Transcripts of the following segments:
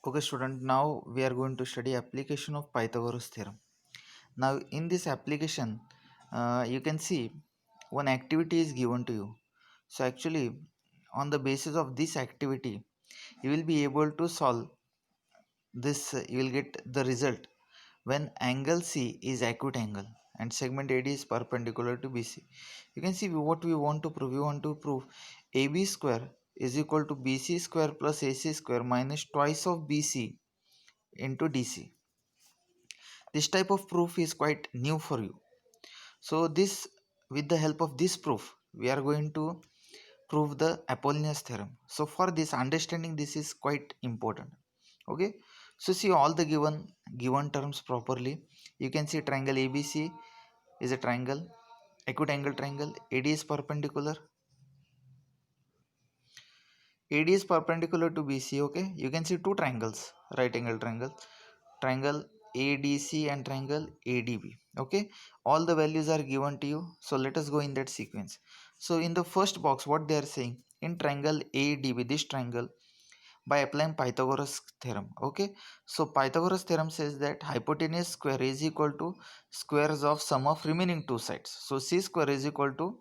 Okay, student, now we are going to study application of Pythagoras theorem. Now, in this application, you can see one activity is given to you. So, actually, on the basis of this activity, you will be able to solve this. You will get the result when angle C is acute angle and segment AD is perpendicular to BC. You can see what we want to prove. We want to prove AB square is equal to BC square plus AC square minus twice of BC into DC. This type of proof is quite new for you. So this, with the help of this proof, we are going to prove the Apollonius theorem. So for this, understanding this is quite important. Okay. So see all the given terms properly. You can see triangle ABC is a triangle, acute angle triangle. AD is perpendicular. AD is perpendicular to BC. Okay. You can see two triangles, right angle triangle. Triangle ADC and triangle ADB. Okay, all the values are given to you, so let us go in that sequence. So in the first box, what they are saying, in triangle ADB, this triangle, by applying Pythagoras theorem. Okay, so Pythagoras theorem says that hypotenuse square is equal to squares of sum of remaining two sides. So C square is equal to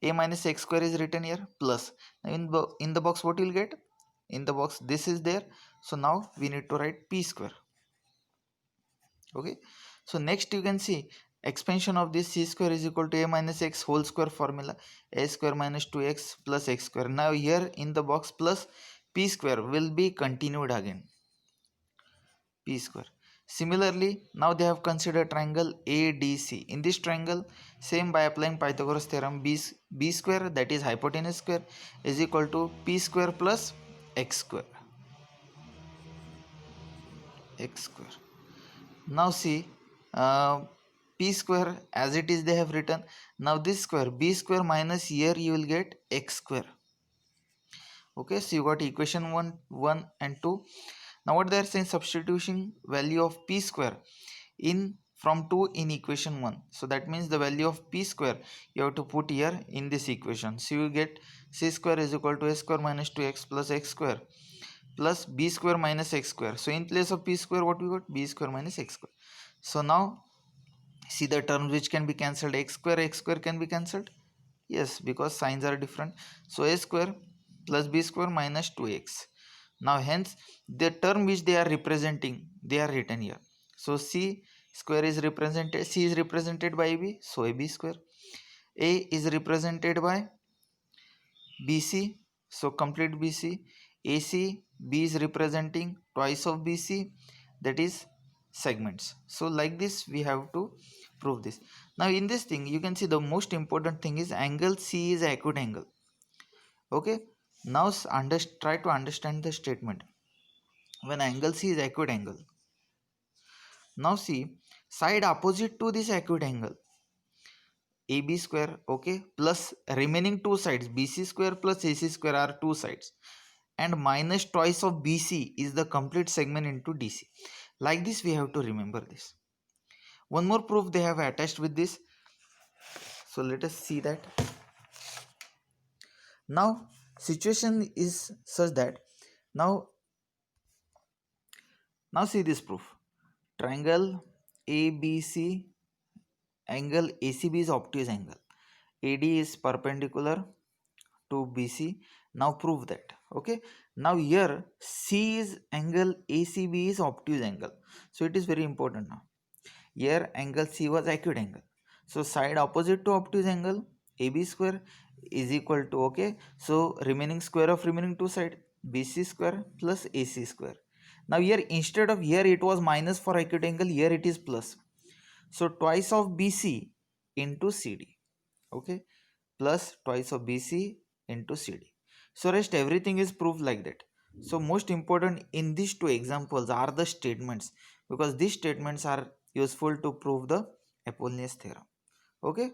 a minus x square is written here plus. Now in the box, what you will get, in the box this is there. So now we need to write p square. Okay, so next you can see expansion of this c square is equal to a minus x whole square formula, a square minus 2x plus x square. Now here in the box plus p square will be continued again, p square. Similarly, now they have considered triangle ADC. In this triangle, same, by applying Pythagoras theorem, b square, that is hypotenuse square, is equal to p square plus x square, x square. Now see, uh, p square as it is they have written. Now this square, b square minus, here you will get x square. Okay, so you got equation 1 and 2. Now what they are saying, substitution value of p square in from 2 in equation 1. So that means the value of p square you have to put here in this equation. So you get c square is equal to a square minus 2x plus x square plus b square minus x square. So in place of p square, what we got, b square minus x square. So now see the terms which can be cancelled, x square can be cancelled. Yes, because signs are different. So a square plus b square minus 2x. Now hence the term which they are representing, they are written here. So c square is represented, c is represented by b, so ab square. A is represented by bc, so complete bc. AC, b is representing twice of bc, that is segments. So like this we have to prove this. Now in this thing you can see the most important thing is angle c is acute angle. Okay, now try to understand the statement. When angle c is acute angle, now see, side opposite to this acute angle, ab square, okay, plus remaining two sides, bc square plus ac square are two sides, and minus twice of bc is the complete segment into dc. Like this we have to remember this. One more proof they have attached with this, so let us see that. Now situation is such that, now see this proof. Triangle ABC, angle ACB is obtuse angle, AD is perpendicular to BC. Now prove that. Okay, now here C is angle ACB is obtuse angle, so it is very important. Now here angle C was acute angle, so side opposite to obtuse angle, AB square is equal to, okay, so remaining square of remaining two side, BC square plus AC square. Now here instead of, here it was minus for acute angle, here it is plus, so twice of BC into CD. Okay, plus twice of BC into CD. So rest everything is proved like that. So most important in these two examples are the statements, because these statements are useful to prove the Apollonius theorem. Okay,